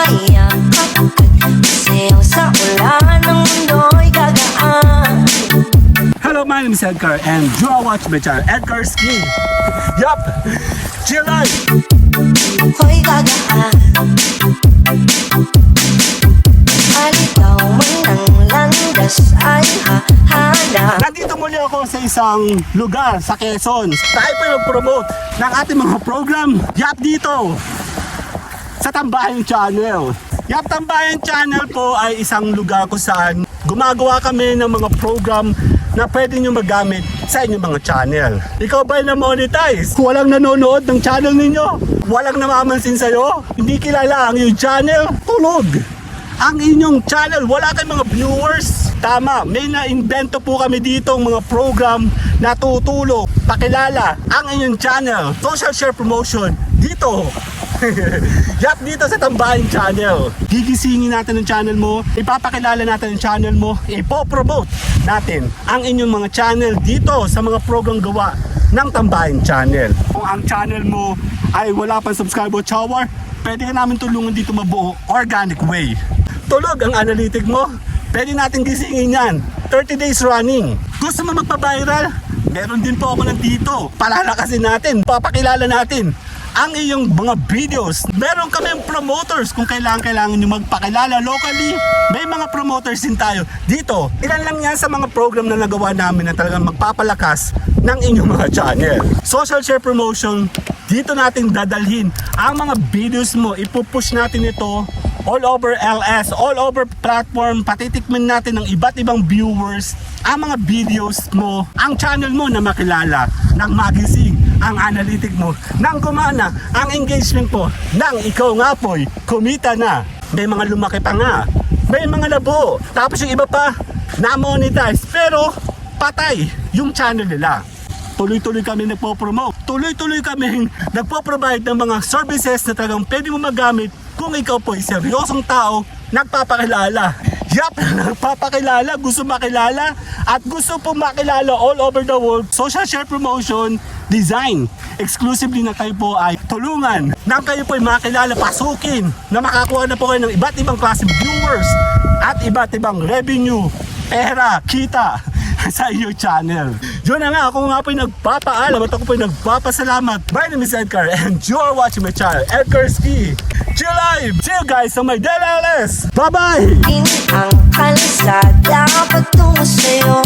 mayakap sayaw sa ulan ng mundo'y gagaan. Hello, my name is Edgar and you are watching my channel, Edgar Ski. Yup! Chill out! Hoy gagaan, alitaw man ang landas ay hahanap. Nandito muli ako sa isang lugar sa Quezon. Tayo pa yung promote ng ating mga program. Yup, dito! Sa Tambayan Channel. Yup, Tambayan Channel po ay isang lugar kung saan gumagawa kami ng mga program na pwede nyo magamit sa inyong mga channel. Ikaw ba na-monetize? Walang nanonood ng channel ninyo? Walang namamansin sa'yo? Hindi kilala ang iyong channel? Tulog! Ang inyong channel, wala kayong mga viewers? Tama, may na-invento po kami dito mga program na tutulong, pakilala ang inyong channel, social share promotion dito. Yup, dito sa Tambayan Channel. Gigisingin natin ang channel mo, ipapakilala natin ang channel mo, ipopromote natin ang inyong mga channel dito sa mga program gawa ng Tambayan Channel. Kung ang channel mo ay wala pang subscriber shower, pwede ka namin tulungan dito mabuo organic way. Tulog ang analytic mo, pwede natin gisingin yan 30 days running. Gusto mo magpa-viral? Meron din po ako nandito. Palalakasin natin, papakilala natin ang iyong mga videos. Meron kaming promoters kung kailangan nyo magpakilala locally. May mga promoters din tayo dito. Ilan lang yan sa mga program na nagawa namin na talagang magpapalakas ng inyong mga channel. Social share promotion, dito natin dadalhin ang mga videos mo. Ipupush natin ito all over LS, all over platform. Patitikman natin ng iba't ibang viewers ang mga videos mo, ang channel mo na makilala, ng magising ang analytic mo, nang gumana ang engagement mo, nang ikaw nga po'y kumita na. May mga lumaki pa nga, may mga labo, tapos yung iba pa na-monetize, pero patay yung channel nila. Tuloy-tuloy kami nagpo-promote, tuloy-tuloy kami nagpo-provide ng mga services na talagang pwede mo magamit kung ikaw po'y seryosong tao, nagpapakilala. Yup, nagpapakilala, gusto makilala at gusto po makilala all over the world. Social share promotion, design. Exclusively na kayo po ay tulungan nang kayo po ay makilala, pasukin na makakuha na po kayo ng iba't ibang klase viewers at iba't ibang revenue, pera, kita sa iyo channel. Yun na nga, ako nga po yung nagpapaalam at ako po yung nagpapasalamat. My name is Edgar and you are watching my channel, Edgar Ski. Chill live! Chill guys sa may DLLS! Bye-bye! Ang kalsada patungo sa'yo.